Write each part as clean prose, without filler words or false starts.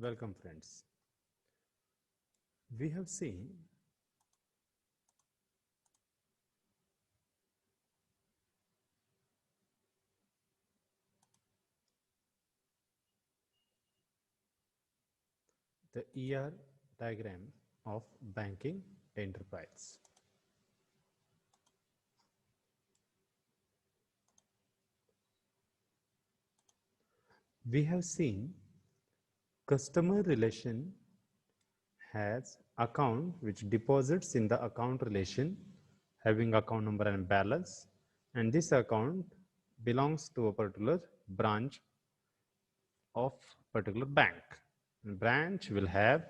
Welcome friends. We have seen the ER diagram of banking enterprise. We have seen customer relation has account which deposits in the account relation having account number and balance, and this account belongs to a particular branch of particular bank. Branch will have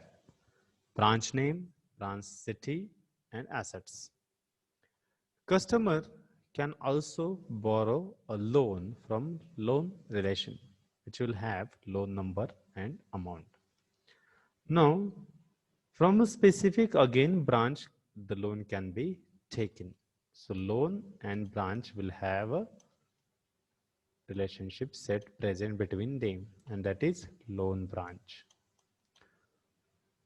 branch name, branch city and assets. Customer can also borrow a loan from loan relation, which will have loan number and amount. Now, from a specific again branch, the loan can be taken. So loan and branch will have a relationship set present between them, and that is loan branch.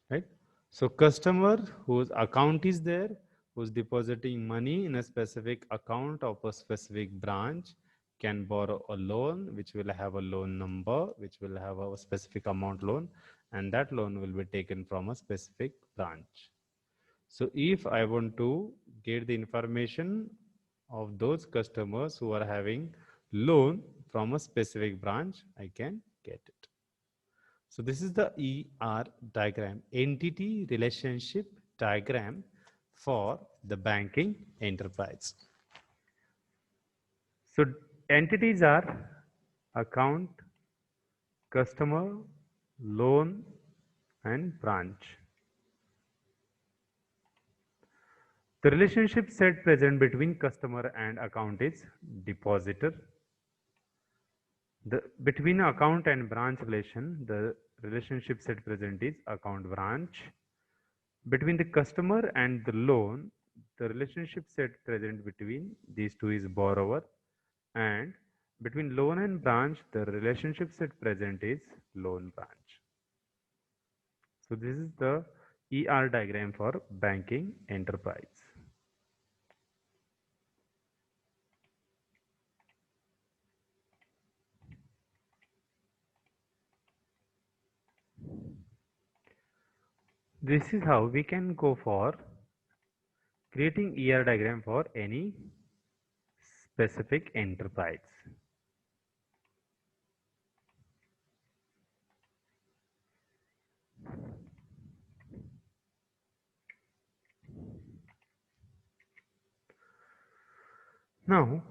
Right? So customer whose account is there, who's depositing money in a specific account of a specific branch, can borrow a loan which will have a loan number, which will have a specific amount loan, and that loan will be taken from a specific branch. So if I want to get the information of those customers who are having loan from a specific branch, I can get it. So this is the ER diagram, entity relationship diagram for the banking enterprise. So entities are account, customer, loan and branch. The relationship set present between customer and account is depositor. Between account and branch relation, the relationship set present is account branch. Between the customer and the loan, the relationship set present between these two is borrower, and between loan and branch, the relationship set present is loan branch. So this is the ER diagram for banking enterprise. This is how we can go for creating ER diagram for any specific enterprise. Now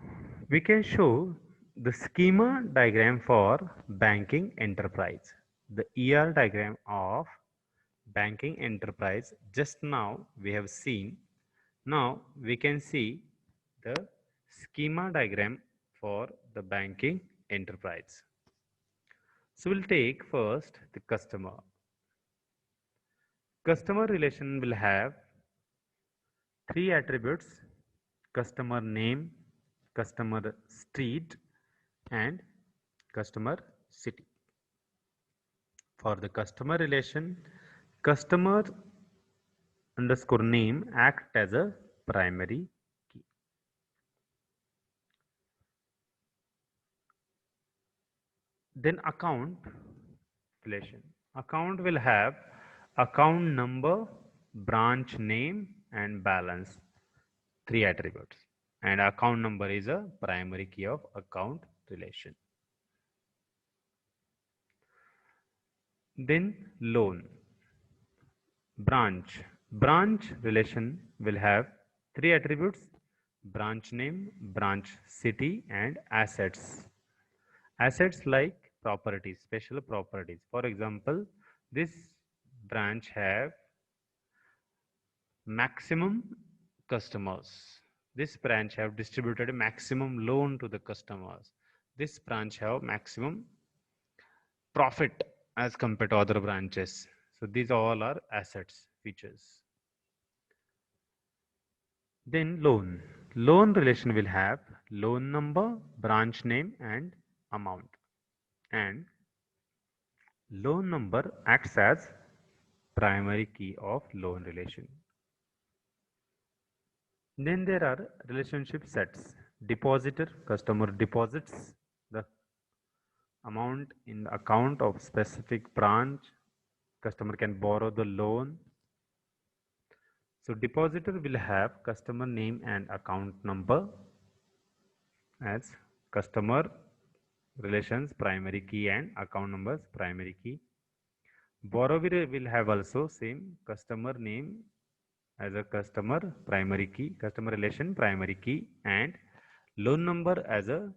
we can show the schema diagram for banking enterprise. The ER diagram of banking enterprise just now we have seen. Now we can see the schema diagram for the banking enterprise. So we'll take first the customer. Customer relation will have three attributes: customer name, customer street and customer city. For the customer relation, customer underscore name act as a primary key. Then account relation. Account will have account number, branch name and balance, three attributes, and account number is a primary key of account relation. Then loan. Branch relation will have three attributes: branch name, branch city and assets like properties, special properties. For example, this branch have maximum customers, this branch have distributed a maximum loan to the customers, this branch have maximum profit as compared to other branches. So these all are assets features. Then loan. Loan relation will have loan number, branch name and amount. And Loan number acts as primary key of loan relation. Then there are relationship sets. Depositor, customer deposits the amount in the account of specific branch. Customer can borrow the loan. So depositor will have customer name and account number as customer relations primary key and account numbers primary key. Borrower will have also same customer name as a customer primary key, customer relation primary key, and loan number as a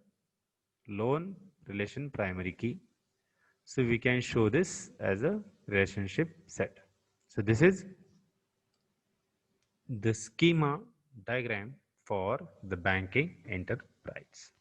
loan relation primary key. So we can show this as a relationship set. So this is the schema diagram for the banking enterprise.